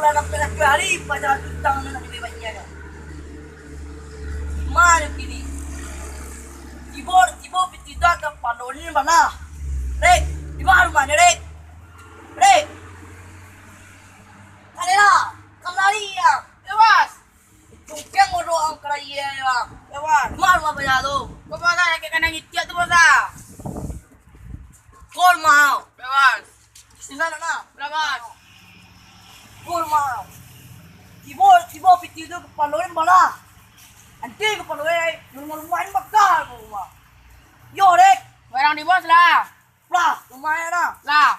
anak laki hari pada tutang na nagbibanya niya. Mana kini? Ibo pitida ka panonin ba na? Rek, di ba ano man, Rek? Rek! Kanila! Kamlari yan! Lepas. Tungkeng mo doon ang karaya yan. Lepas. Mahal mabayado. Bapak tak nak kena ngitiak tu bosah. Call mahal. Lepas. Sila na. Lepas. Call mahal. Ibo pitida ka panonin ba na? Anti ka panonin. Yung malumahin magkahal mo ma. Yo, Rek! Barang di bos lah. Lah, lumayan na. Lah.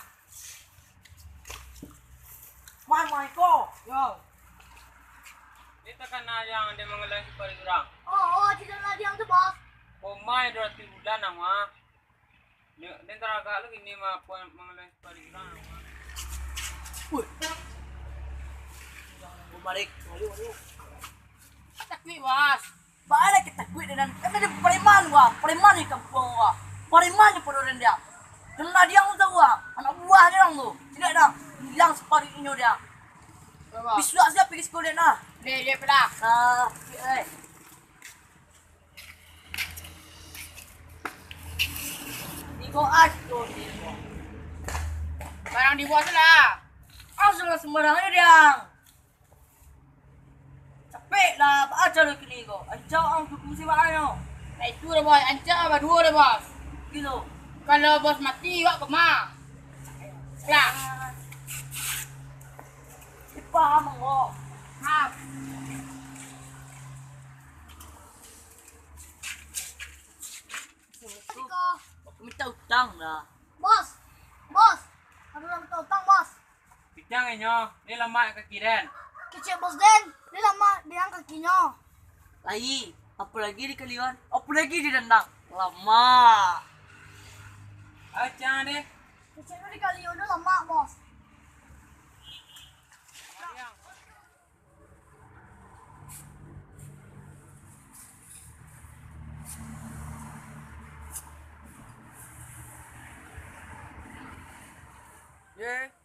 Mahal ko. Yo. Kita kan yang dia mengelang kepada orang. Oo, sila na diyan to, boss. Pemain dua bulan nama. Dia teraga lagi ni mah mengelang kepada orang. Uy. Bumalik. Walu. Takwi bos. Baala kita kuit dengan kami di Pariman ni kampung wa. Pariman ni penuh dia. Kena dia ang tawa. Anak buah dia orang tu. Tidak dah. Hilang separi inyo dia. Lepas. Bisua siap pergi sekolah na. Dia pedah. Nah, Iko ato ni. Barang di bos lah. Asal sembarang dia. Capek lah, ajar lu kini ko. Ajar ang tutusi ba ano? Itu dah bos. Ancak apa dua dah bos. Gitu. Kalau bos mati wak kemah. Lah. Ipaham ko. Maaf. Minta utang lah. Bos, ada orang minta utang bos. Pitang inyo. Ni lama ke kiren. Kecil bos Den, dia lama dia angkat kakinya. Lagi, apa lagi di kalian? Apa lagi di dandang? Lama. Jangan deh. Kecil di kali udah lama bos. Yeah.